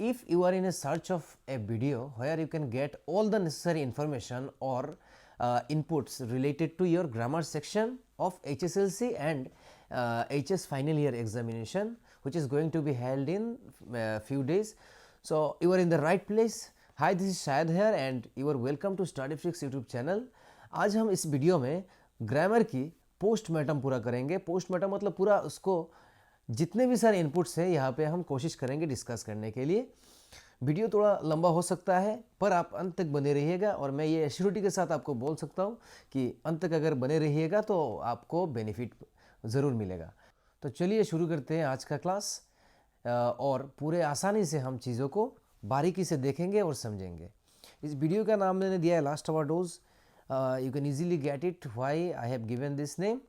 if you are in a search of a video where you can get all the necessary information or inputs related to your grammar section of HSLC and HS final year examination, which is going to be held in few days, so you are in the right place. Hi, this is Shahid here and you are welcome to StudyFreaks YouTube channel. आज हम इस video में grammar की postmortem पूरा करेंगे। Postmortem मतलब पूरा उसको जितने भी सारे इनपुट्स हैं यहाँ पे हम कोशिश करेंगे डिस्कस करने के लिए। वीडियो थोड़ा लंबा हो सकता है पर आप अंत तक बने रहिएगा और मैं ये एश्योरिटी के साथ आपको बोल सकता हूँ कि अंत तक अगर बने रहिएगा तो आपको बेनिफिट ज़रूर मिलेगा। तो चलिए शुरू करते हैं आज का क्लास और पूरे आसानी से हम चीज़ों को बारीकी से देखेंगे और समझेंगे। इस वीडियो का नाम मैंने दिया है last hour dose. You can easily get it why I have given this name.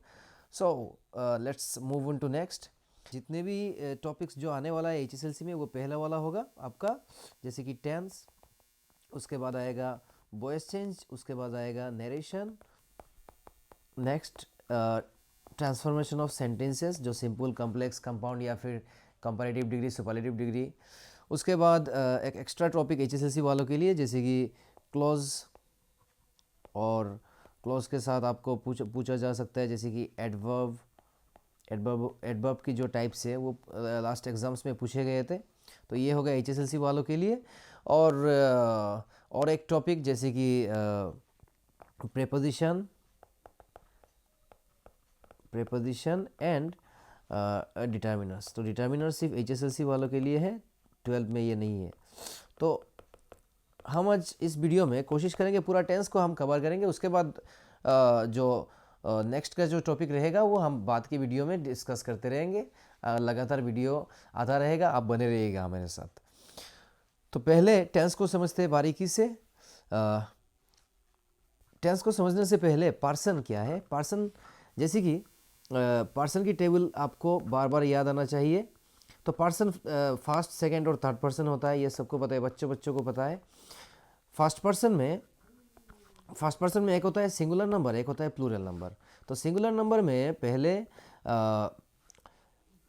So let's move on to next. जितने भी टॉपिक्स जो आने वाला है एचएसएलसी में वो पहला वाला होगा आपका, जैसे कि टेंस, उसके बाद आएगा वॉइस चेंज, उसके बाद आएगा narration, next transformation of sentences जो सिंपल, कॉम्प्लेक्स, कंपाउंड या फिर कंपैरेटिव डिग्री, सुपरलेटिव डिग्री। उसके बाद एक एक्स्ट्रा टॉपिक एचएसएलसी वालों के लिए जैसे कि क्लॉज, और क्लॉज के साथ आपको पूछा जा सकता है जैसे कि एडवर्ब। एडवर्ब की जो टाइप्स है वो लास्ट एग्जाम्स में पूछे गए थे, तो ये होगा एचएसएलसी वालों के लिए। और एक टॉपिक जैसे कि प्रेपोजिशन एंड डिटर्मिनर्स। तो डिटर्मिनर्स सिर्फ एचएसएलसी वालों के लिए है, 12 में ये नहीं है। तो हम आज इस वीडियो में कोशिश करेंगे पूरा टेंस को हम कवर करेंगे। उसके बाद जो नेक्स्ट का जो टॉपिक रहेगा वो हम बाद की वीडियो में डिस्कस करते रहेंगे। लगातार वीडियो आता रहेगा, आप बने रहिएगा हमारे साथ। तो पहले टेंस को समझते हैं बारीकी से। टेंस को समझने से पहले पार्सन क्या है, पार्सन जैसे कि पार्सन की टेबल आपको बार बार याद आना चाहिए। तो पार्सन फर्स्ट, सेकंड और थर्ड पर्सन होता है, ये सबको पता है, बच्चों को पता है। फर्स्ट पर्सन में एक होता है सिंगुलर नंबर, एक होता है प्लूरल नंबर। तो सिंगुलर नंबर में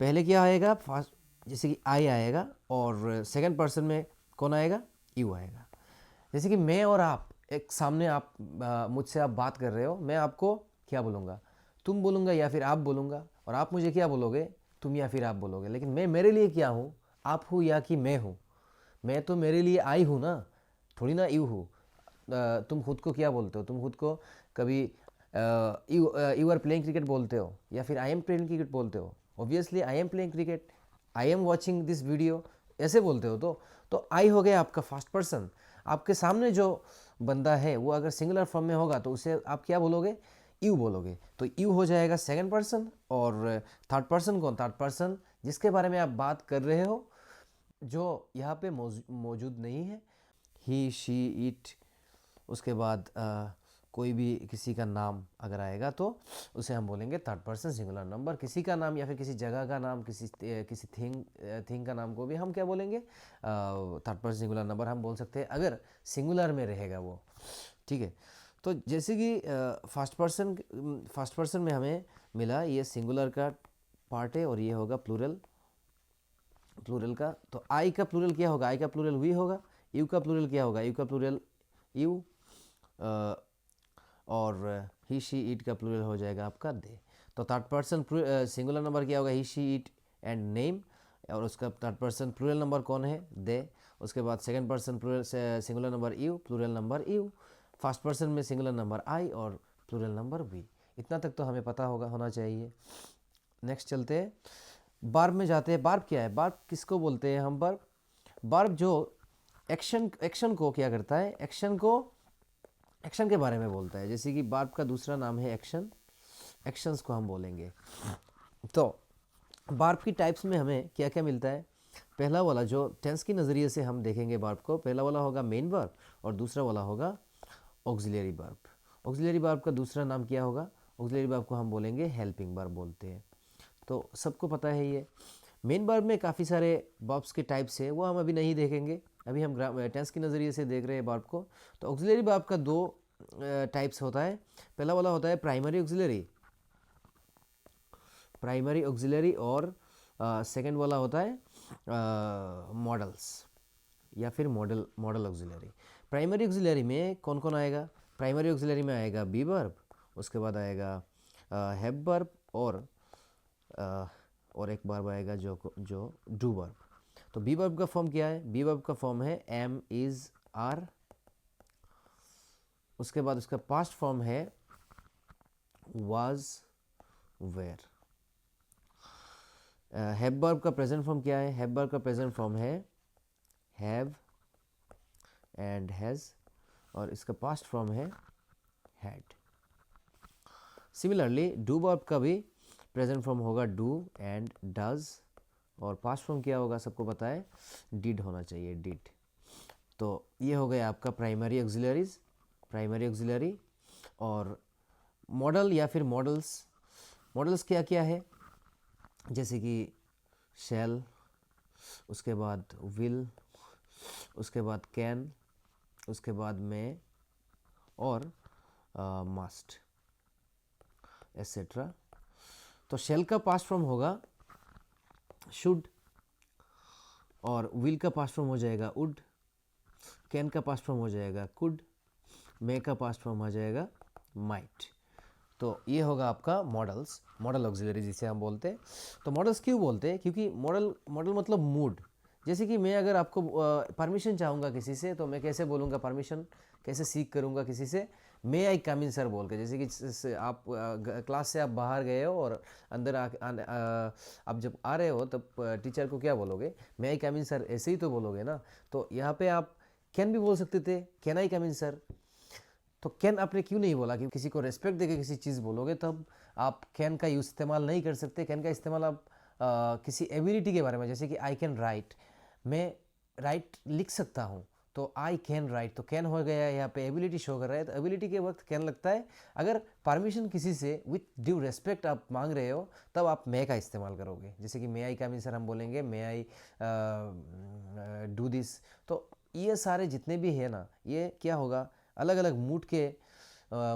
पहले क्या आएगा, फर्स्ट जैसे कि आई आएगा, और सेकंड पर्सन में कौन आएगा, यू आएगा। जैसे कि मैं और आप, एक सामने आप मुझसे आप बात कर रहे हो, मैं आपको क्या बोलूँगा, तुम बोलूँगा या फिर आप बोलूँगा, और आप मुझे क्या बोलोगे, तुम या फिर आप बोलोगे। लेकिन मैं मेरे लिए क्या हूँ, आप हूँ या कि मैं हूँ। मैं तो मेरे लिए आई हूँ ना, थोड़ी ना यू हूँ। तुम खुद को क्या बोलते हो, तुम खुद को कभी यू आर प्लेइंग क्रिकेट बोलते हो या फिर आई एम प्लेइंग क्रिकेट बोलते हो। Obviously I am playing cricket, I am watching this video, ऐसे बोलते हो। तो आई हो गया आपका फर्स्ट पर्सन। आपके सामने जो बंदा है वो अगर सिंगुलर फॉर्म में होगा तो उसे आप क्या बोलोगे, यू बोलोगे। तो यू हो जाएगा सेकंड पर्सन। और थर्ड पर्सन कौन, थर्ड पर्सन जिसके बारे में आप बात कर रहे हो जो यहाँ पे मौजूद नहीं है, ही, शी, इट। उसके बाद कोई भी किसी का नाम अगर आएगा तो उसे हम बोलेंगे थर्ड पर्सन सिंगुलर नंबर। किसी का नाम या फिर किसी जगह का नाम, किसी थिंग का नाम को भी हम क्या बोलेंगे, थर्ड पर्सन सिंगुलर नंबर हम बोल सकते हैं अगर सिंगुलर में रहेगा वो। ठीक है। तो जैसे कि फर्स्ट पर्सन में हमें मिला ये सिंगुलर का पार्ट है और ये होगा प्लूरल का। तो आई का प्लूरल क्या होगा, आई का प्लूरल वी होगा। यू का प्लूरल क्या होगा, यू का प्लूरल यू। और ही, शी, इट का प्लूरल हो जाएगा आपका दे। तो थर्ड पर्सन सिंगुलर नंबर क्या होगा, ही, शी, इट एंड नेम। और उसका थर्ड पर्सन प्लूरल नंबर कौन है, दे। उसके बाद second person plural singular number you, plural number you. First person में सिंगुलर नंबर आई और प्लूरल नंबर वी। इतना तक तो हमें पता होना चाहिए। नेक्स्ट चलते हैं, बार्ब में जाते हैं। बार्ब क्या है, बार्ब किसको बोलते हैं हम, बार्ब जो एक्शन को क्या करता है, एक्शन के बारे में बोलता है। जैसे कि बार्ब का दूसरा नाम है एक्शंस को हम बोलेंगे। तो बार्ब की टाइप्स में हमें क्या क्या मिलता है, पहला वाला जो टेंस की नज़रिए से हम देखेंगे बार्ब को, पहला वाला होगा मेन वर्ब और दूसरा वाला होगा ऑक्सिलरी वर्ब। ऑक्सिलरी वर्ब का दूसरा नाम क्या होगा, ऑक्सिलरी वर्ब को हम बोलेंगे हेल्पिंग वर्ब बोलते हैं। तो सबको पता है ये। मेन वर्ब में काफ़ी सारे वर्ब्स के टाइप्स है, वो हम अभी नहीं देखेंगे, अभी हम टेंस की नज़रिए से देख रहे हैं वर्ब को। तो ऑक्सिलरी वर्ब का दो टाइप्स होता है। पहला वाला होता है प्राइमरी ऑक्सिलरी और सेकंड वाला होता है मॉडल्स। या फिर मॉडल ऑक्सिलरी। प्राइमरी ऑक्सिलरी में कौन कौन आएगा? प्राइमरी ऑक्सिलरी में आएगा बी वर्ब, उसके बाद आएगा हैव वर्ब और एक वर्ब आएगा जो डू वर्ब। तो बी वर्ब का फॉर्म क्या है? बी वर्ब का फॉर्म है एम, इज, आर। उसके बाद उसका पास्ट फॉर्म है वाज, वेयर। हैव वर्ब का प्रेजेंट फॉर्म क्या है? हैव वर्ब का प्रेजेंट फॉर्म है हैव एंड हैज, और इसका पास्ट फॉर्म है हैड। सिमिलरली डू वर्ब का भी प्रेजेंट फॉर्म होगा डू एंड डज, और पास्ट फॉर्म क्या होगा? सबको पता है डिड होना चाहिए, डिड। तो ये हो गया आपका प्राइमरी ऑक्सिलरीज, प्राइमरी ऑक्सिलरी। और मॉडल या फिर मॉडल्स क्या क्या है? जैसे कि शैल, उसके बाद विल, उसके बाद कैन, उसके बाद में और मस्ट एसेट्रा। तो शैल का पास्ट फॉर्म होगा शुड, और विल का पास्ट फॉर्म हो जाएगा वुड, कैन का पास्ट फॉर्म हो जाएगा कुड, मे का पास्ट फॉर्म हो जाएगा माइट। तो ये होगा आपका मॉडल ऑक्सिलरी जिसे हम बोलते हैं। तो मॉडल्स क्यों बोलते हैं? क्योंकि मॉडल मतलब मूड। जैसे कि मैं अगर आपको परमिशन चाहूँगा किसी से, तो मैं कैसे बोलूँगा परमिशन, कैसे सीख करूँगा किसी से? मे आई कम इन सर बोल के। जैसे कि आप क्लास से आप बाहर गए हो और अंदर आप जब आ रहे हो तब टीचर को क्या बोलोगे? मे आई कम इन सर, ऐसे ही तो बोलोगे ना। तो यहाँ पे आप कैन भी बोल सकते थे, can I come in sir. तो कैन आपने क्यों नहीं बोला? कि किसी को रेस्पेक्ट देके किसी चीज़ बोलोगे तब आप कैन का यूज़ इस्तेमाल नहीं कर सकते। कैन का इस्तेमाल आप किसी एबिलिटी के बारे में, जैसे कि आई कैन राइट, मैं राइट लिख सकता हूँ, तो आई कैन राइट। तो कैन हो गया, यहाँ पे एबिलिटी शो कर रहा है, तो एबिलिटी के वक्त कैन लगता है। अगर परमिशन किसी से विथ ड्यू रेस्पेक्ट आप मांग रहे हो तब आप मे का इस्तेमाल करोगे। जैसे कि मे आई कम इन सर हम बोलेंगे, मे आई डू दिस। तो ये सारे जितने भी है ना, ये क्या होगा? अलग अलग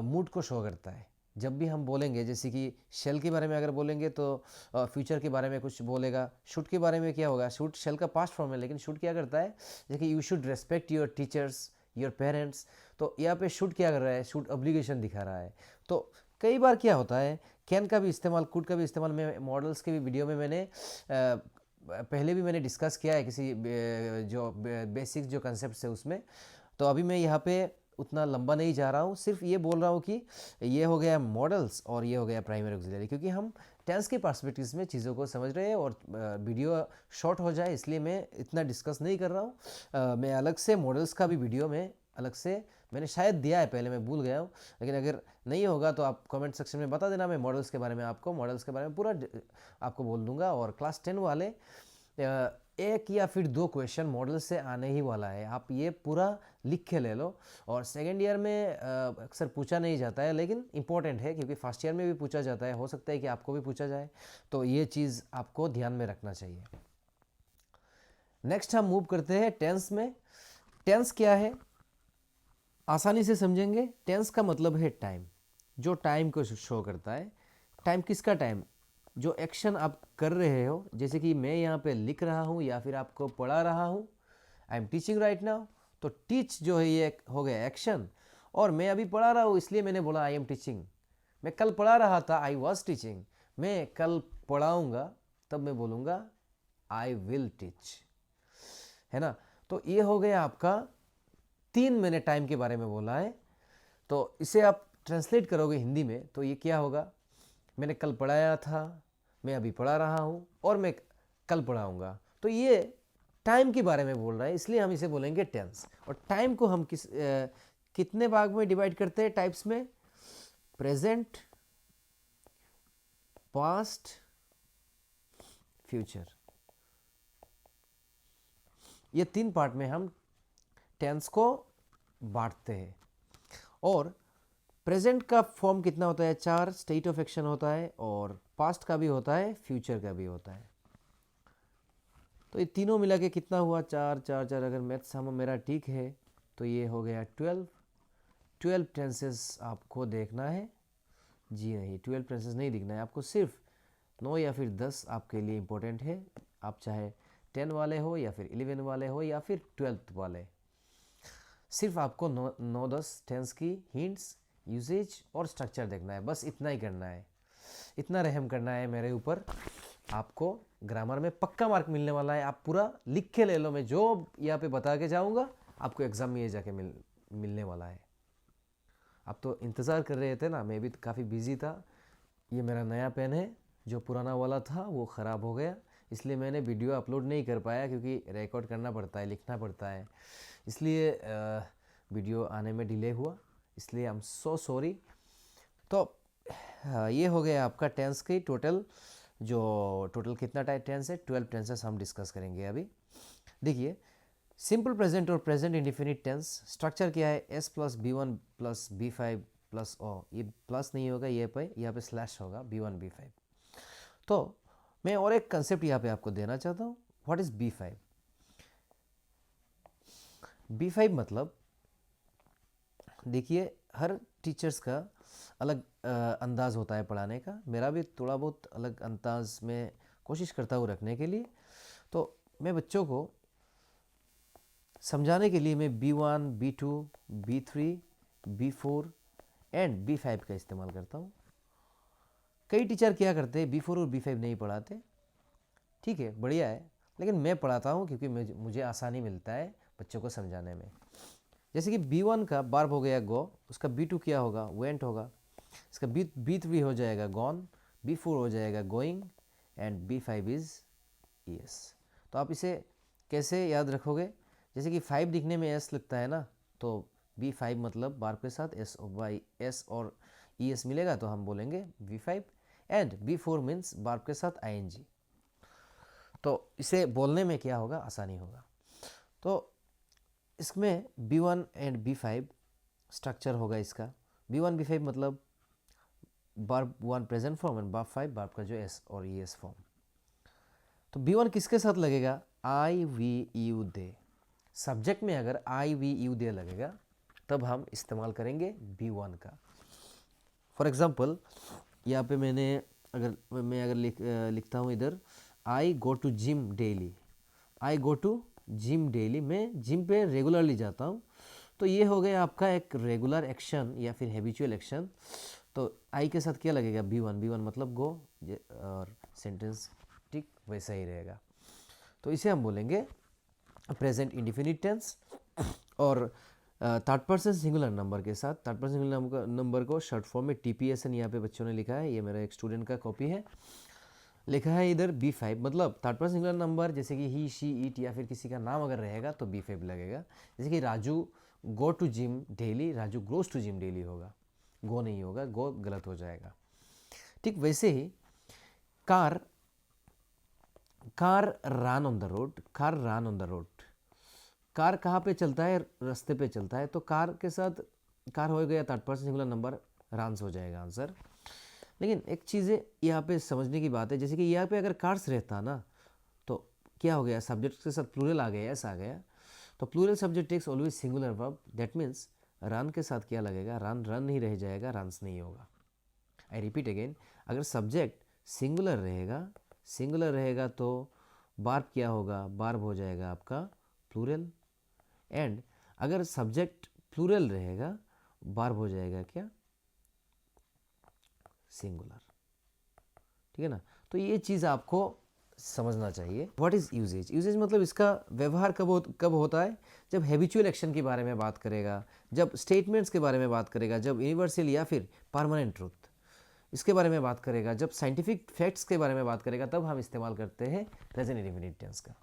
मूड को शो करता है। जब भी हम बोलेंगे, जैसे कि शेल के बारे में अगर बोलेंगे तो फ्यूचर के बारे में कुछ बोलेगा। शुड के बारे में क्या होगा? शुड शेल का पास्ट फॉर्म है, लेकिन शुड क्या करता है? जैसे कि you should respect your teachers, your parents. तो यहाँ पे शुड क्या कर रहा है? शुड ऑब्लिगेशन दिखा रहा है। तो कई बार क्या होता है, कैन का भी इस्तेमाल, कुड का भी इस्तेमाल, मैं मॉडल्स के भी वीडियो में मैंने पहले भी मैंने डिस्कस किया है किसी जो बेसिक जो कंसेप्ट है उसमें। तो अभी मैं यहाँ पे उतना लंबा नहीं जा रहा हूँ, सिर्फ ये बोल रहा हूँ कि ये हो गया मॉडल्स और ये हो गया प्राइमरी ऑक्सिलरी। क्योंकि हम टेंस के पर्सपेक्टिव में चीज़ों को समझ रहे हैं और वीडियो शॉर्ट हो जाए इसलिए मैं इतना डिस्कस नहीं कर रहा हूँ। मैं अलग से मॉडल्स का भी वीडियो में अलग से मैंने शायद दिया है पहले, मैं भूल गया हूँ। लेकिन अगर नहीं होगा तो आप कमेंट सेक्शन में बता देना, मैं मॉडल्स के बारे में पूरा आपको बोल दूंगा। और क्लास 10 वाले एक या फिर 2 क्वेश्चन मॉडल से आने ही वाला है, आप ये पूरा लिख के ले लो। और सेकेंड ईयर में अक्सर पूछा नहीं जाता है, लेकिन इंपॉर्टेंट है क्योंकि फर्स्ट ईयर में भी पूछा जाता है, हो सकता है कि आपको भी पूछा जाए। तो ये चीज़ आपको ध्यान में रखना चाहिए। नेक्स्ट हम मूव करते हैं टेंस में। टेंस क्या है आसानी से समझेंगे। टेंस का मतलब है टाइम, जो टाइम को शो करता है। टाइम किसका टाइम? जो एक्शन आप कर रहे हो, जैसे कि मैं यहाँ पे लिख रहा हूँ या फिर आपको पढ़ा रहा हूँ, I am teaching right now. तो टीच जो है ये हो गया एक्शन, और मैं अभी पढ़ा रहा हूँ इसलिए मैंने बोला आई एम टीचिंग। मैं कल पढ़ा रहा था, आई वॉज टीचिंग। मैं कल पढ़ाऊँगा तब मैं बोलूँगा आई विल टीच, है ना। तो ये हो गया आपका 3 मैंने टाइम के बारे में बोला है। तो इसे आप ट्रांसलेट करोगे हिंदी में तो ये क्या होगा? मैंने कल पढ़ाया था, मैं अभी पढ़ा रहा हूँ, और मैं कल पढ़ाऊँगा। तो ये टाइम के बारे में बोल रहा है, इसलिए हम इसे बोलेंगे टेंस। और टाइम को हम कितने भाग में डिवाइड करते हैं टाइप्स में? Present, past, future. ये 3 पार्ट में हम टेंस को बांटते हैं। और प्रेजेंट का फॉर्म कितना होता है? 4 स्टेट ऑफ एक्शन होता है, और पास्ट का भी होता है, फ्यूचर का भी होता है। तो ये तीनों मिला के कितना हुआ? 4 4 4। अगर मैथ्स हम मेरा ठीक है तो ये हो गया 12 टेंसेस आपको देखना है। जी नहीं, 12 टेंसेस नहीं दिखना है आपको, सिर्फ 9 या फिर 10 आपके लिए इम्पोर्टेंट है। आप चाहे 10 वाले हो या फिर 11 वाले हो या फिर 12th वाले, सिर्फ आपको 9-10 टेंस की हिंट्स, यूसेज और स्ट्रक्चर देखना है, बस इतना ही करना है। इतना रहम करना है मेरे ऊपर, आपको ग्रामर में पक्का मार्क मिलने वाला है। आप पूरा लिख के ले लो, मैं जो यहाँ पे बता के जाऊँगा आपको एग्ज़ाम में ये जाके मिलने वाला है। आप तो इंतज़ार कर रहे थे ना, मैं भी काफ़ी बिजी था। ये मेरा नया पेन है, जो पुराना वाला था वो ख़राब हो गया, इसलिए मैंने वीडियो अपलोड नहीं कर पाया, क्योंकि रिकॉर्ड करना पड़ता है, लिखना पड़ता है, इसलिए वीडियो आने में डिले हुआ, इसलिए आई एम सो सॉरी। तो ये हो गया आपका टेंस की टोटल, जो टोटल कितना टेंस है, 12 टेंसेस हम डिस्कस करेंगे अभी। देखिए, सिंपल प्रेजेंट और प्रेजेंट इंडिफिनिट टेंस स्ट्रक्चर क्या है, S plus B1 plus B5 plus O, ये प्लस नहीं होगा, ये पे यहाँ पे स्लैश होगा, B1 B5। तो मैं और एक कंसेप्ट यहाँ पे आपको देना चाहता हूँ, व्हाट इज B5। B5 मतलब, देखिए हर टीचर्स का अलग अंदाज़ होता है पढ़ाने का, मेरा भी थोड़ा बहुत अलग अंदाज में कोशिश करता हूँ रखने के लिए। तो मैं बच्चों को समझाने के लिए मैं B1, B2, B3, B4 and B5 का इस्तेमाल करता हूँ। कई टीचर क्या करते हैं, B4 और B5 नहीं पढ़ाते, ठीक है, बढ़िया है, लेकिन मैं पढ़ाता हूँ क्योंकि मुझे आसानी मिलता है बच्चों को समझाने में। जैसे कि B1 का बार्ब हो गया गो, उसका B2 क्या होगा, वेंट होगा, इसका B3 हो जाएगा गॉन, B4 हो जाएगा going and B5 is ES. तो आप इसे कैसे याद रखोगे, जैसे कि 5 दिखने में एस लगता है ना, तो B5 मतलब बार्ब के साथ एस और ईएस मिलेगा, तो हम बोलेंगे B5 and B4 means barb के साथ ING। तो इसे बोलने में क्या होगा, आसानी होगा। तो इसमें B1 एंड B5 स्ट्रक्चर होगा इसका। B1 B5 मतलब verb 1 present form and verb 5 verb का जो एस और ES फॉर्म। तो B1 किसके साथ लगेगा, I we you they। Subject में अगर I we you they लगेगा तब हम इस्तेमाल करेंगे B1 का। फॉर एग्जाम्पल यहाँ पे मैं अगर लिखता हूँ इधर, I go to gym daily, I go to gym daily, मैं जिम पे रेगुलरली जाता हूँ, तो ये हो गया आपका एक रेगुलर एक्शन या फिर हैबिचुअल एक्शन। तो आई के साथ क्या लगेगा, B1 मतलब गो, और सेंटेंस ठीक वैसा ही रहेगा। तो इसे हम बोलेंगे प्रेजेंट इंडिफिनिट टेंस। और थर्ड पर्सन सिंगुलर नंबर के साथ, थर्ड पर्सन सिंगुलर नंबर को शॉर्ट फॉर्म में TPSN यहाँ पे बच्चों ने लिखा है, ये मेरा एक स्टूडेंट का कॉपी है, लिखा है इधर B5 मतलब थर्ड पर्सन सिंगुलर नंबर, जैसे कि ही शी इट या फिर किसी का नाम अगर रहेगा तो B5 लगेगा। जैसे कि Raju go to gym daily, Raju goes to gym daily होगा, गो नहीं होगा, गो गलत हो जाएगा। ठीक वैसे ही car run on the road, car run on the road, car कहाँ पे चलता है, रास्ते पे चलता है, तो कार के साथ कार हो गया third person singular number, runs हो जाएगा आंसर। लेकिन एक चीज़ यहाँ पे समझने की बात है, जैसे कि यहाँ पे अगर कार्स रहता ना तो क्या हो गया, सब्जेक्ट के साथ प्लूरल आ गया, ऐसा आ गया, तो plural subject takes always singular verb, that means run के साथ क्या लगेगा, रन नहीं रह जाएगा, रन्स नहीं होगा। आई रिपीट अगेन, अगर सब्जेक्ट सिंगुलर रहेगा तो बार्ब क्या होगा, बार्ब हो जाएगा आपका प्लूरल, एंड अगर सब्जेक्ट प्लूरल रहेगा बार्ब हो जाएगा क्या, सिंगुलर। ठीक है ना, तो ये चीज़ आपको समझना चाहिए। व्हाट इज़ यूजेज, यूजेज मतलब इसका व्यवहार कब होता है, जब हैबिचुअल एक्शन के बारे में बात करेगा, जब स्टेटमेंट्स के बारे में बात करेगा, जब यूनिवर्सल या फिर परमानेंट ट्रूथ इसके बारे में बात करेगा, जब साइंटिफिक फैक्ट्स के बारे में बात करेगा, तब हम इस्तेमाल करते हैं प्रेजेंट इंडेफिनिट टेंस का।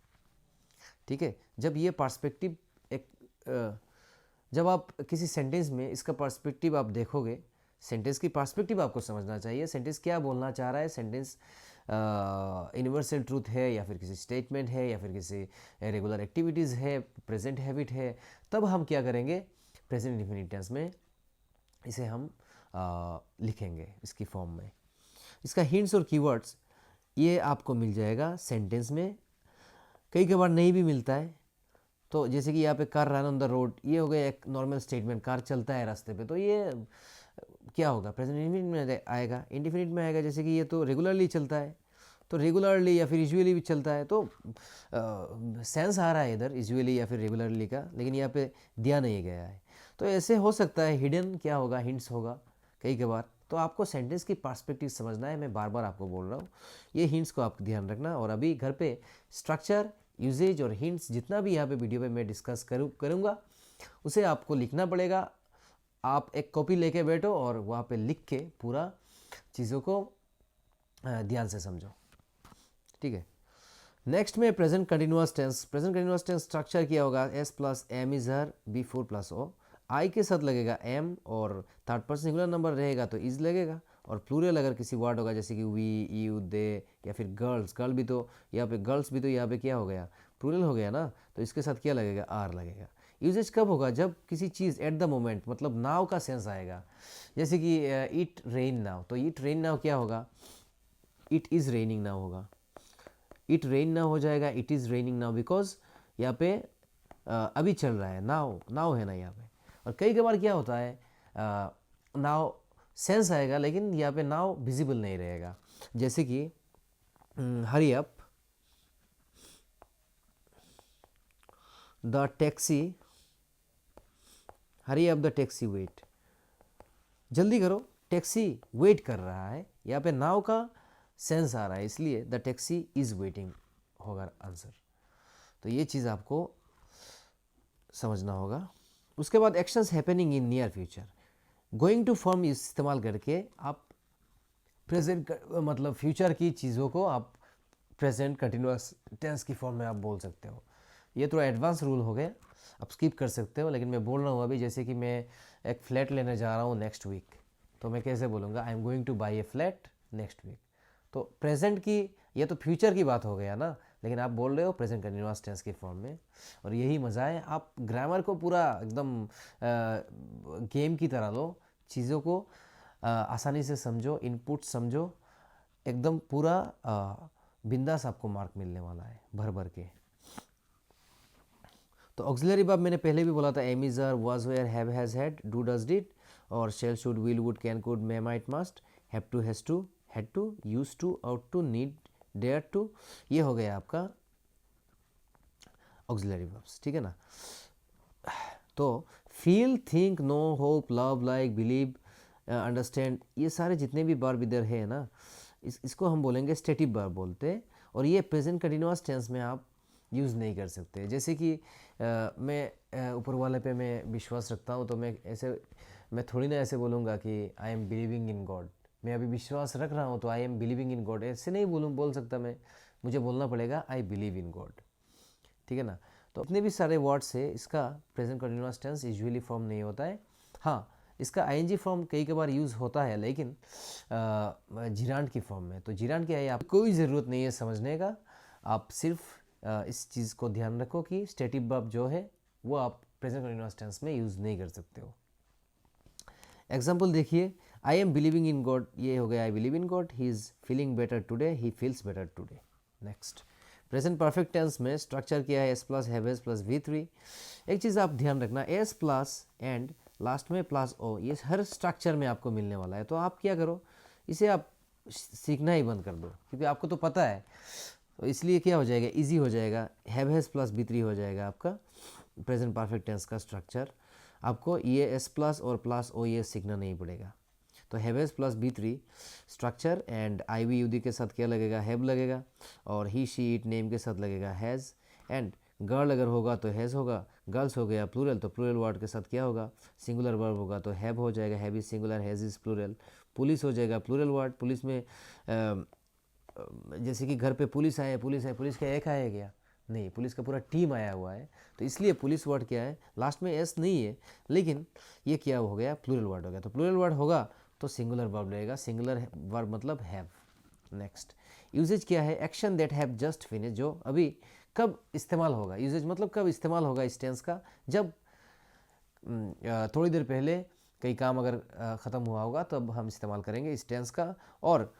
ठीक है, जब ये पर्सपेक्टिव जब आप किसी सेंटेंस में इसका पर्सपेक्टिव आप देखोगे, सेंटेंस की पर्सपेक्टिव आपको समझना चाहिए, सेंटेंस क्या बोलना चाह रहा है, सेंटेंस यूनिवर्सल ट्रूथ है या फिर किसी स्टेटमेंट है या फिर किसी रेगुलर एक्टिविटीज़ है, प्रेजेंट हैबिट है, तब हम क्या करेंगे, प्रेजेंट इंडेफिनिट टेंस में इसे हम लिखेंगे इसकी फॉर्म में। इसका हिंट्स और कीवर्ड्स ये आपको मिल जाएगा सेंटेंस में, कई बार नहीं भी मिलता है। तो जैसे कि यहाँ पे car run on the road, ये हो गया एक नॉर्मल स्टेटमेंट, कार चलता है रास्ते पे, तो ये क्या होगा, प्रेजेंट इंडेफिनिट में आएगा, इंडेफिनिट में आएगा, जैसे कि ये तो रेगुलरली चलता है, तो रेगुलरली या फिर यूजुअली भी चलता है, तो सेंस आ रहा है इधर यूजुअली या फिर रेगुलरली का, लेकिन यहाँ पे दिया नहीं गया है। तो ऐसे हो सकता है हिडन क्या होगा, हिंट्स होगा कई बार। तो आपको सेंटेंस की पर्सपेक्टिव समझना है, मैं बार बार आपको बोल रहा हूँ, ये हिंट्स को आपको ध्यान रखना। और अभी घर पे स्ट्रक्चर, यूजेज और हिंट्स जितना भी यहाँ पे वीडियो पे मैं डिस्कस करूँगा उसे आपको लिखना पड़ेगा। आप एक कॉपी लेके बैठो और वहाँ पे लिख के पूरा चीज़ों को ध्यान से समझो, ठीक है। नेक्स्ट में present continuous tense. Present continuous tense structure क्या होगा, S plus am is are, V four plus O, I के साथ लगेगा एम, और थर्ड पर्सन सिंगुलर नंबर रहेगा तो इज लगेगा, और प्लूरल अगर किसी वर्ड होगा जैसे कि वी, यू, दे या फिर गर्ल्स, गर्ल भी तो यहाँ पे, गर्ल्स भी तो यहाँ पे क्या हो गया, प्लूरल हो गया ना, तो इसके साथ क्या लगेगा, आर लगेगा। यूजेज कब होगा, जब किसी चीज़ एट द मोमेंट, मतलब नाव का सेंस आएगा, जैसे कि इट रेन नाउ, तो इट रेन नाउ क्या होगा, इट इज़ रेनिंग नाउ होगा, इट रेन नाउ हो जाएगा, it is raining now, because यहाँ पे अभी चल रहा है, नाउ, नाउ है ना यहाँ पे। और कई बार क्या होता है, नाउ सेंस आएगा लेकिन यहाँ पे नाउ विजिबल नहीं रहेगा, जैसे कि hurry up the taxi, hurry up the taxi wait, जल्दी करो टैक्सी वेट कर रहा है, यहाँ पे नाउ का सेंस आ रहा है, इसलिए द टैक्सी इज वेटिंग होगा आंसर। तो ये चीज़ आपको समझना होगा। उसके बाद actions happening in near future, going to form इस्तेमाल करके आप प्रेजेंट मतलब फ्यूचर की चीज़ों को आप प्रेजेंट कंटिन्यूअस टेंस की फॉर्म में आप बोल सकते हो। ये थोड़ा एडवांस रूल हो गया, आप स्किप कर सकते हो, लेकिन मैं बोल रहा हूँ अभी, जैसे कि मैं एक फ्लैट लेने जा रहा हूँ नेक्स्ट वीक, तो मैं कैसे बोलूँगा, I am going to buy a flat next week. तो प्रेजेंट की, ये तो फ्यूचर की बात हो गया ना, लेकिन आप बोल रहे हो प्रेजेंट कंटिन्यूअस टेंस की फॉर्म में। और यही मज़ा है, आप ग्रामर को पूरा एकदम गेम की तरह लो, चीज़ों को आसानी से समझो, इनपुट समझो, एकदम पूरा बिंदास आपको मार्क मिलने वाला है भर भर के। तो ऑक्सिलरी वर्ब मैंने पहले भी बोला था, am is, are, was, were, have, has, had, do, does, did, और shall, should, will, would, can, could, may, might, must, have to, has to, had to, use to, ought to, need, dare to, ये हो गया आपका auxiliary verbs, ठीक है ना। तो feel, think, know, hope, love, like, believe, understand, ये सारे जितने भी वर्ब इधर है ना, इसको हम बोलेंगे स्टेटिव वर्ब बोलते हैं, और ये प्रेजेंट कंटिन्यूअस टेंस में आप यूज़ नहीं कर सकते। जैसे कि मैं ऊपर वाले पे मैं विश्वास रखता हूँ, तो मैं थोड़ी ना ऐसे बोलूँगा कि आई एम बिलीविंग इन गॉड, मैं अभी विश्वास रख रहा हूँ तो आई एम बिलीविंग इन गॉड, ऐसे नहीं बोल सकता मैं, मुझे बोलना पड़ेगा आई बिलीव इन गॉड, ठीक है ना। तो अपने भी सारे वर्ड्स है, इसका present continuous tense usually form नहीं होता है। हाँ, इसका आईएनजी फॉर्म कई बार यूज़ होता है, लेकिन जिरांड की फॉर्म में। तो जिरांड क्या है, आप कोई ज़रूरत नहीं है समझने का, आप सिर्फ इस चीज़ को ध्यान रखो कि स्टेटिव वर्ब जो है वो आप प्रेजेंट कंटिन्यूअस टेंस में यूज़ नहीं कर सकते हो। एग्जाम्पल देखिए, I am believing in God, ये हो गया I believe in God, he is feeling better today, he feels better today. Next, present perfect tense में स्ट्रक्चर क्या है, S plus have S plus V3। एक चीज़ आप ध्यान रखना, एस प्लस एंड लास्ट में प्लस ओ, ये हर स्ट्रक्चर में आपको मिलने वाला है। तो आप क्या करो, इसे आप सीखना ही बंद कर दो, क्योंकि आपको तो पता है, तो इसलिए क्या हो जाएगा, इजी हो जाएगा, हैव हैज़ प्लस V3 हो जाएगा आपका प्रेजेंट परफेक्ट टेंस का स्ट्रक्चर। आपको ये एस प्लस और प्लस ओ ये सीखना नहीं पड़ेगा। तो have has plus V3 structure, and I we you they के साथ क्या लगेगा, हैव लगेगा, और ही, शी, इट, नेम के साथ लगेगा हैज़, एंड गर्ल अगर होगा तो हैज़ होगा, गर्ल्स हो गया प्लूरल, तो प्लूरल वर्ड के साथ क्या होगा, सिंगुलर वर्ब होगा तो हैव हो जाएगा, have is singular, has is plural. Police हो जाएगा प्लूरल वर्ड, पुलिस में जैसे कि घर पे पुलिस आए, पुलिस है, पुलिस का एक आया क्या, नहीं, पुलिस का पूरा टीम आया हुआ है, तो इसलिए पुलिस वर्ड क्या है, लास्ट में एस नहीं है, लेकिन ये क्या हो गया, प्लूरल वर्ड हो गया। तो प्लूरल वर्ड होगा तो सिंगुलर वर्ब रहेगा, सिंगुलर वर्ब मतलब हैव। नेक्स्ट, यूजेज क्या है, action that have just finish, जो अभी कब इस्तेमाल होगा, यूजेज मतलब कब इस्तेमाल होगा इस टेंस का, जब थोड़ी देर पहले कई काम अगर ख़त्म हुआ होगा तब हम इस्तेमाल करेंगे इस टेंस का। और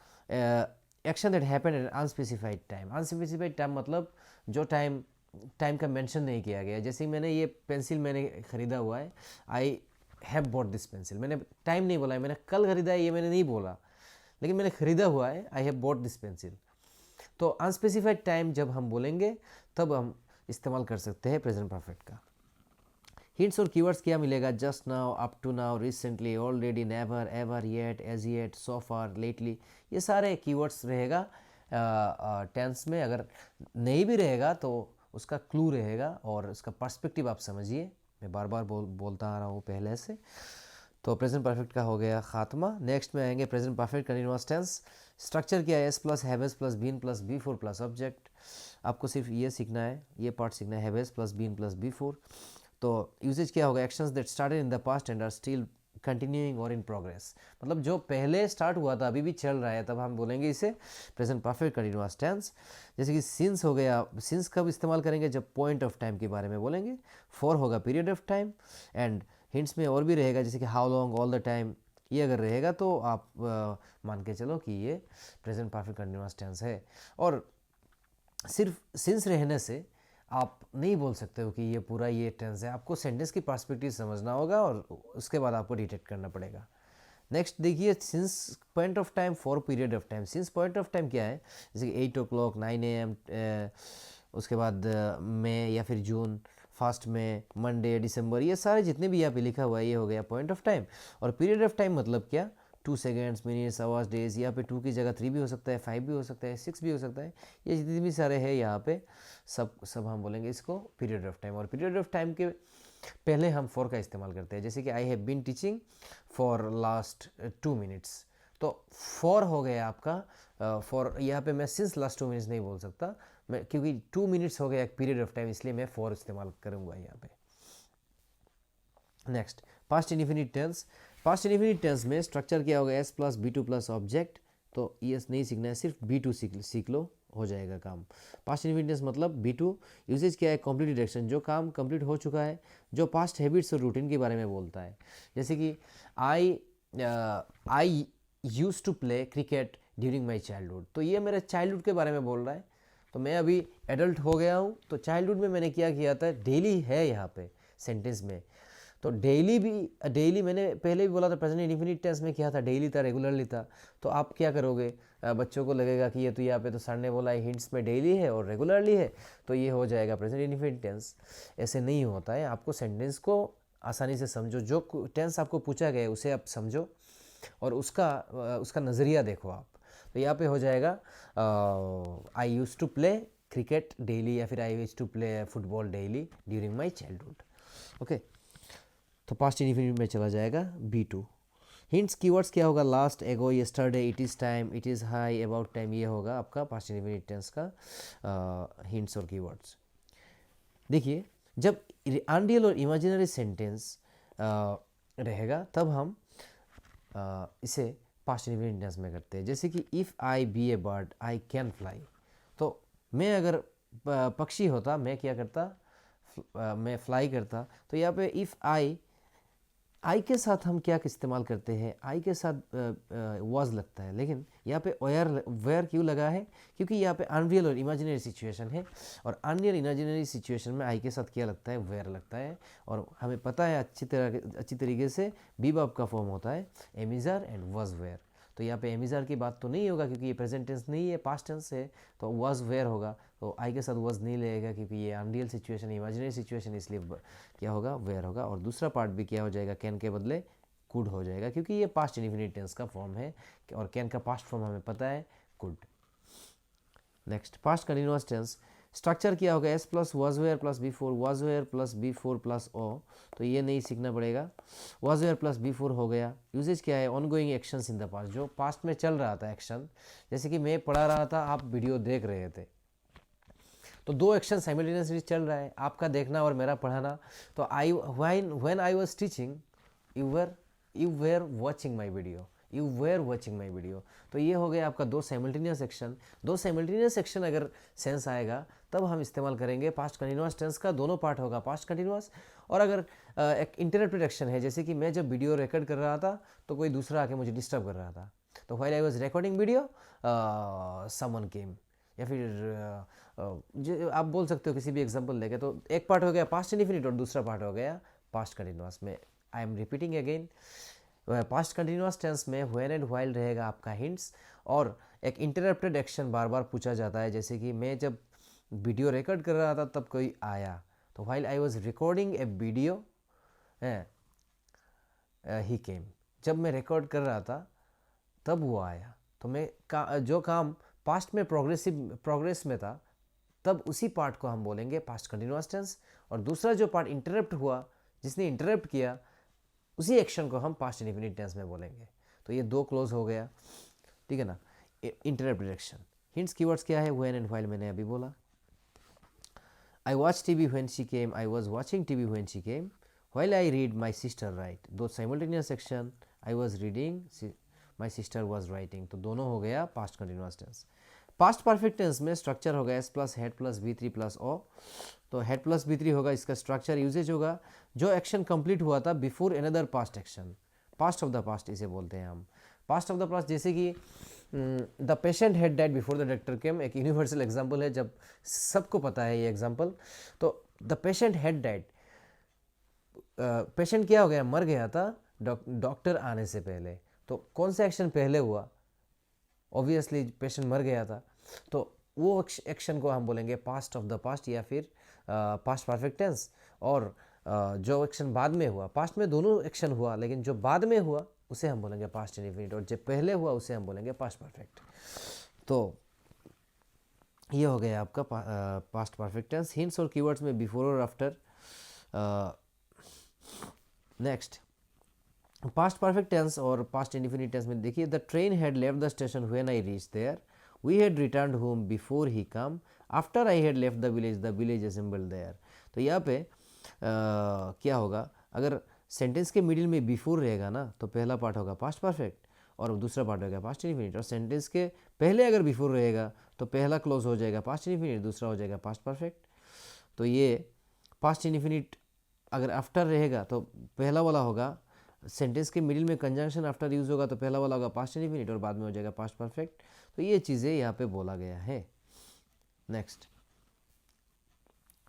action that happen at unspecified time, unspecified time मतलब जो टाइम का मेंशन नहीं किया गया। जैसे मैंने ये पेंसिल मैंने ख़रीदा हुआ है, I have bought this pencil, मैंने टाइम नहीं बोला है, मैंने कल ख़रीदा है ये मैंने नहीं बोला, लेकिन मैंने ख़रीदा हुआ है, I have bought this pencil. तो अनस्पेसिफाइड टाइम जब हम बोलेंगे तब हम इस्तेमाल कर सकते हैं प्रेजेंट परफेक्ट का। हिंट्स और कीवर्ड्स क्या मिलेगा? Just now, up to now, recently, already, never, ever, yet, as yet, so far, lately, ये सारे कीवर्ड्स रहेगा टेंस में। अगर नहीं भी रहेगा तो उसका क्लू रहेगा और उसका पर्सपेक्टिव आप समझिए। मैं बार बार बोलता आ रहा हूँ पहले से। तो प्रेजेंट परफेक्ट का हो गया खात्मा। नेक्स्ट में आएंगे present perfect continuous tense. Structure क्या है? S plus haves plus been plus V four plus object. आपको सिर्फ ये सीखना है, ये पार्ट सीखना है, haves plus been plus V four. तो यूजेज क्या होगा? Actions that started in the past and are still continuing और इन प्रोग्रेस। मतलब जो पहले स्टार्ट हुआ था अभी भी चल रहा है, तब हम बोलेंगे इसे प्रेजेंट परफेक्ट कंटिन्यूअस टेंस। जैसे कि सिंस हो गया, सिंस कब इस्तेमाल करेंगे? जब पॉइंट ऑफ टाइम के बारे में बोलेंगे। फॉर होगा period of time. And hints में और भी रहेगा, जैसे कि how long, all the time, ये अगर रहेगा तो आप मान के चलो कि ये प्रेजेंट परफेक्ट कंटिन्यूअस टेंस है। और सिर्फ सिंस रहने से आप नहीं बोल सकते हो कि ये पूरा ये टेंस है। आपको सेंटेंस की पर्सपेक्टिव समझना होगा और उसके बाद आपको डिटेक्ट करना पड़ेगा। नेक्स्ट देखिए, since point of time, for period of time. Since point of time क्या है? जैसे कि 8 o'clock, 9 AM, उसके बाद मई या फिर जून, फर्स्ट में, मंडे, दिसंबर, ये सारे जितने भी यहाँ पे लिखा हुआ है ये हो गया पॉइंट ऑफ टाइम। और पीरियड ऑफ टाइम मतलब क्या? 2 seconds, मिनट्स, आवर्स, डेज। यहाँ पे 2 की जगह 3 भी हो सकता है, 5 भी हो सकता है, 6 भी हो सकता है। ये जितने भी सारे हैं यहाँ पे सब हम बोलेंगे इसको पीरियड ऑफ टाइम। और पीरियड ऑफ टाइम के पहले हम फॉर का इस्तेमाल करते हैं। जैसे कि I have been teaching for last 2 minutes। तो फॉर हो गया आपका फॉर। यहाँ पे मैं सिंस लास्ट 2 minutes नहीं बोल सकता मैं, क्योंकि 2 minutes हो गया एक पीरियड ऑफ टाइम, इसलिए मैं फॉर इस्तेमाल करूँगा यहाँ पे। Next, past indefinite tense. Past indefinite tense में स्ट्रक्चर क्या होगा? S plus V two plus object. तो ये नहीं सीखना है, सिर्फ बी टू सीख लो, हो जाएगा काम। पास्ट इंडिफिनिट टेंस मतलब बी टू। यूजेज क्या है? कंप्लीटेड एक्शन, जो काम कंप्लीट हो चुका है, जो पास्ट हैबिट्स और रूटीन के बारे में बोलता है। जैसे कि I use to play cricket during my childhood. तो ये मेरे चाइल्डहुड के बारे में बोल रहा है। तो मैं अभी एडल्ट हो गया हूँ, तो चाइल्डहुड में मैंने क्या किया था? डेली है यहाँ पे सेंटेंस में। तो डेली मैंने पहले भी बोला था, प्रेजेंट इंडिफिनिट टेंस में क्या था? डेली था, रेगुलरली था। तो आप क्या करोगे? बच्चों को लगेगा कि ये तो यहाँ पे तो सर ने बोला है हिंट्स में डेली है और रेगुलरली है, तो ये हो जाएगा प्रेजेंट इंडिफिनिट टेंस। ऐसे नहीं होता है। आपको सेंटेंस को आसानी से समझो, जो टेंस आपको पूछा गया है उसे आप समझो और उसका नज़रिया देखो आप। तो यहाँ पे हो जाएगा I use to play cricket daily, या फिर I use to play football daily during my childhood. Okay, तो पास्ट इंडिफिनिट में चला जाएगा B2। हिंट्स कीवर्ड्स क्या होगा? लास्ट, एगो, yesterday, it is time, it is high, about time. ये होगा आपका पास्ट इंडिफिनिट टेंस का हिंट्स और कीवर्ड्स। देखिए, जब अनरियल और इमेजिनरी सेंटेंस रहेगा तब हम इसे पास्ट इंडिफिनिट टेंस में करते हैं। जैसे कि if I be a bird I can fly. तो मैं अगर पक्षी होता, मैं क्या करता? मैं फ्लाई करता। तो यहाँ पे इफ़ आई के साथ हम क्या इस्तेमाल करते हैं? आई के साथ वाज लगता है, लेकिन यहाँ पे वेयर क्यों लगा है? क्योंकि यहाँ पे अनरियल और इमेजिनरी सिचुएशन है, और अनरियल इमेजिनरी सिचुएशन में आई के साथ क्या लगता है? वेयर लगता है। और हमें पता है अच्छी तरीके से बी वर्ब का फॉर्म होता है एमिजार एंड वाज वेयर। तो यहाँ पे एमिजार की बात तो नहीं होगा क्योंकि ये प्रेजेंट टेंस नहीं है, पास्ट टेंस है। तो वाज वेयर होगा, तो आई के साथ वाज नहीं लगेगा क्योंकि ये अनरियल सिचुएशन, इमेजिनरी सिचुएशन, इसलिए क्या होगा? वेयर होगा। और दूसरा पार्ट भी क्या हो जाएगा? कैन के बदले कुड हो जाएगा, क्योंकि ये पास्ट इंडिफिनिट टेंस का फॉर्म है और कैन का पास्ट फॉर्म हमें पता है, could. Next, past continuous tense. Structure क्या होगा? S plus was were plus V four, was were plus V four plus O. तो ये नहीं सीखना पड़ेगा। Was were plus V four हो गया। यूजेज क्या है? Ongoing actions in the past, जो पास्ट में चल रहा था एक्शन। जैसे कि मैं पढ़ा रहा था, आप वीडियो देख रहे थे, तो 2 एक्शन साइमल्टेनियसली चल रहा है, आपका देखना और मेरा पढ़ाना। तो when I was teaching you were watching my video. तो ये हो गया आपका 2 साइमल्टेनियस एक्शन। 2 साइमल्टेनियस एक्शन अगर सेंस आएगा तब हम इस्तेमाल करेंगे पास्ट कंटिन्यूअस टेंस का। दोनों पार्ट होगा पास्ट कंटिन्यूअस। और अगर एक इंटरप्रेट एक्शन है, जैसे कि मैं जब वीडियो रिकॉर्ड कर रहा था तो कोई दूसरा आके मुझे डिस्टर्ब कर रहा था, तो while I was recording video someone केम, या फिर जो आप बोल सकते हो किसी भी एग्जांपल लेके। तो एक पार्ट हो गया पास्ट इंडिफिनिट और दूसरा पार्ट हो गया पास्ट कंटिन्यूअस में। I am repeating again, past continuous tense में व्हेन एंड व्हाइल रहेगा आपका हिंट्स, और एक इंटरप्टेड एक्शन बार बार पूछा जाता है, जैसे कि मैं जब वीडियो रिकॉर्ड कर रहा था तब कोई आया, तो while I was recording a video he came, जब मैं रिकॉर्ड कर रहा था तब वो आया। तो मैं जो काम पास्ट में प्रोग्रेस में था तब उसी पार्ट को हम बोलेंगे पास्ट कंटिन्यूअस टेंस, और दूसरा जो पार्ट इंटरप्ट हुआ, जिसने इंटरप्ट किया, उसी एक्शन को हम पास्ट इंडेफिनिट टेंस में बोलेंगे। तो ये दो क्लोज हो गया, ठीक है ना, इंटरप्टेड एक्शन। हिंट्स कीवर्ड्स क्या है, व्हेन एंड व्हाइल मैंने अभी बोला। I watched TV when she came, I was watching TV when she came, while I read my sister write, दो simultaneous action, I was reading, my sister was writing, तो दोनों हो गया past continuous tense. Past perfect tense में structure होगा S plus had plus V three plus O, तो had plus V three होगा, इसका स्ट्रक्चर यूजेज होगा जो एक्शन कंप्लीट हुआ था before another past action, past of the past इसे बोलते हैं हम। पास्ट ऑफ द पास्ट, जैसे कि the patient had died before the doctor केम, एक यूनिवर्सल एग्जाम्पल है, जब सबको पता है ये एग्जाम्पल। तो the patient had died, patient क्या हो गया, मर गया था डॉक्टर आने से पहले। तो कौन सा एक्शन पहले हुआ, ऑब्वियसली पेशेंट मर गया था, तो वो एक्शन को हम बोलेंगे पास्ट ऑफ द पास्ट या फिर पास्ट परफेक्ट टेंस। और जो एक्शन बाद में हुआ, पास्ट में दोनों एक्शन हुआ, लेकिन जो बाद में हुआ उसे हम बोलेंगे पास्ट इंडेफिनिट, और जो पहले हुआ उसे हम बोलेंगे पास्ट परफेक्ट। तो ये हो गया आपका पास्ट परफेक्ट टेंस। हिंट्स और कीवर्ड्स में बिफोर और after. Next, past perfect tense और पास्ट इंडेफिनिट टेंस में देखिए, the train had left the station when I reach there, we had returned home before he come, after I had left the village assembled there. तो यहाँ पे क्या होगा, अगर sentence के मिडिल में बिफोर रहेगा ना, तो पहला पार्ट होगा पास्ट परफेक्ट और दूसरा पार्ट होगा पास्ट इंडेफिनिट, और सेंटेंस के पहले अगर बिफोर रहेगा तो पहला क्लोज हो जाएगा पास्ट इंडेफिनिट, दूसरा हो जाएगा पास्ट परफेक्ट। तो ये पास्ट इंडेफिनिट अगर आफ्टर रहेगा तो पहला वाला होगा, सेंटेंस के मिडिल में कंजंक्शन आफ्टर यूज होगा तो पहला वाला होगा पास्ट इंडेफिनिट और बाद में हो जाएगा पास्ट परफेक्ट। तो ये चीज़ें यहाँ पे बोला गया है। नेक्स्ट,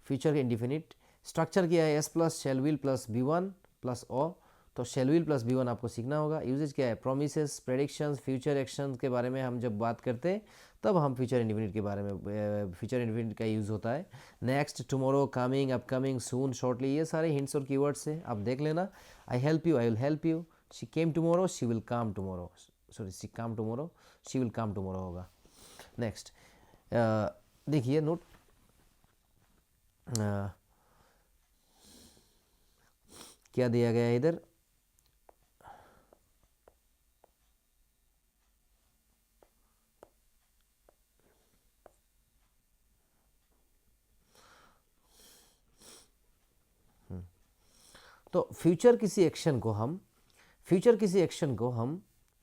फ्यूचर के इंडेफिनिट स्ट्रक्चर क्या है, S plus shall will plus V one plus O, तो shall will plus V one आपको सीखना होगा। यूजेज क्या है, प्रोमिसेस, प्रेडिक्शंस, फ्यूचर एक्शन के बारे में हम जब बात करते हैं तब हम फ्यूचर इंडेफिनिट के बारे में, फ्यूचर इंडेफिनिट का यूज़ होता है। नेक्स्ट, टुमारो, कमिंग, अपकमिंग, सून, शॉर्टली, ये सारे हिंट्स और कीवर्ड्स हैं, आप देख लेना। I help you, I will help you, she came tomorrow, she will come tomorrow, sorry she come tomorrow, she will come tomorrow होगा। नेक्स्ट देखिए नोट, क्या दिया गया है इधर, तो फ्यूचर किसी एक्शन को हम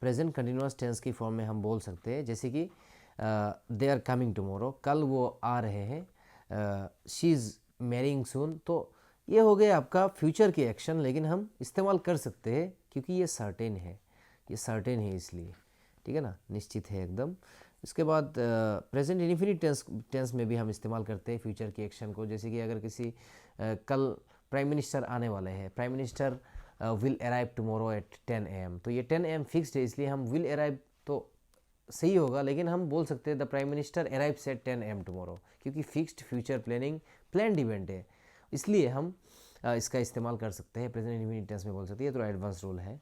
प्रेजेंट कंटिन्यूअस टेंस की फॉर्म में हम बोल सकते हैं, जैसे कि दे आर कमिंग टुमारो, कल वो आ रहे हैं, शी इज़ मैरिंग सून। तो ये हो गया आपका फ्यूचर की एक्शन, लेकिन हम इस्तेमाल कर सकते हैं क्योंकि ये सर्टेन है इसलिए, ठीक है ना, निश्चित है एकदम। इसके बाद प्रेजेंट इंडेफिनिट टेंस में भी हम इस्तेमाल करते हैं फ्यूचर की एक्शन को, जैसे कि अगर किसी कल प्राइम मिनिस्टर आने वाले हैं, prime minister will arrive tomorrow at 10 AM, तो ये 10 AM फिक्स्ड है, इसलिए हम विल अराइव तो सही होगा, लेकिन हम बोल सकते हैं the prime minister arrives eight 10 AM tomorrow, क्योंकि फिक्स्ड फ्यूचर प्लान्ड इवेंट है, इसलिए हम इसका इस्तेमाल कर सकते हैं, प्रेजेंट इंडेफिनिट टेंस में बोल सकते हैं, ये तो एडवांस रूल है।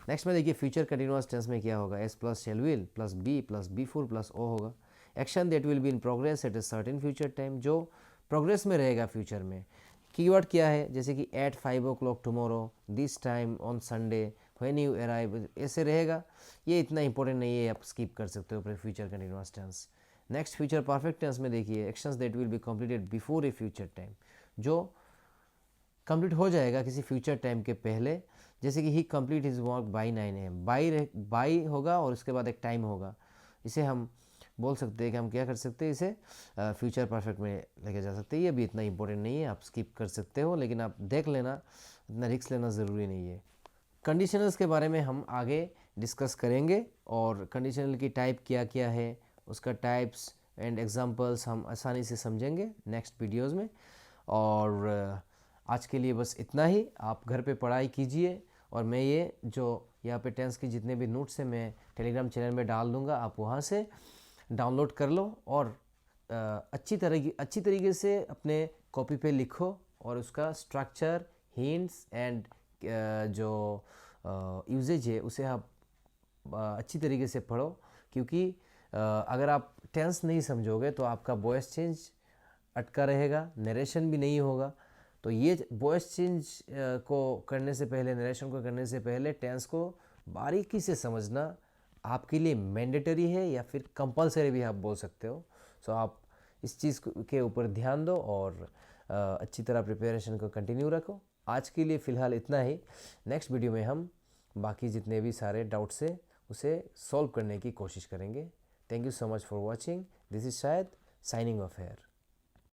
नेक्स्ट में देखिए, फ्यूचर कंटिन्यूअस टेंस में क्या होगा, S plus shall will plus be plus V four plus O होगा। Action that will be in progress at a certain future time, जो प्रोग्रेस में रहेगा फ्यूचर में। कीवर्ड क्या है, जैसे कि at 5 o'clock tomorrow, this time on Sunday, when you arrive, ऐसे रहेगा। ये इतना इंपॉर्टेंट नहीं है, आप स्किप कर सकते हो future continuous tense. Next, future perfect tense में देखिए, actions that will be completed before a future time, जो कंप्लीट हो जाएगा किसी फ्यूचर टाइम के पहले, जैसे कि he complete his work by 9 AM, by होगा और उसके बाद एक टाइम होगा, इसे हम बोल सकते हैं कि हम क्या कर सकते हैं, इसे फ्यूचर परफेक्ट में लेके जा सकते हैं। ये भी इतना इंपॉर्टेंट नहीं है, आप स्किप कर सकते हो, लेकिन आप देख लेना, इतना रिस्क लेना ज़रूरी नहीं है। कंडीशनल्स के बारे में हम आगे डिस्कस करेंगे, और कंडीशनल की टाइप क्या क्या है, उसका टाइप्स एंड एग्जांपल्स हम आसानी से समझेंगे नेक्स्ट वीडियोज़ में। और आज के लिए बस इतना ही, आप घर पे पढ़ाई कीजिए, और मैं ये जो यहाँ पे टेंस के जितने भी नोट्स हैं मैं टेलीग्राम चैनल में डाल दूँगा, आप वहाँ से डाउनलोड कर लो और अच्छी तरीके से अपने कॉपी पे लिखो और उसका स्ट्रक्चर, हिंट्स एंड जो यूजेज है उसे आप अच्छी तरीके से पढ़ो, क्योंकि अगर आप टेंस नहीं समझोगे तो आपका वॉइस चेंज अटका रहेगा, नरेशन भी नहीं होगा। तो ये वॉइस चेंज को करने से पहले, नरेशन को करने से पहले टेंस को बारीकी से समझना आपके लिए मैंडेटरी है या फिर कंपलसरी भी आप बोल सकते हो। सो आप इस चीज़ के ऊपर ध्यान दो और अच्छी तरह प्रिपरेशन को कंटिन्यू रखो। आज के लिए फ़िलहाल इतना ही। नेक्स्ट वीडियो में हम बाकी जितने भी सारे डाउट्स है उसे सॉल्व करने की कोशिश करेंगे। Thank you so much for watching. This is शायद साइनिंग ऑफ हेयर।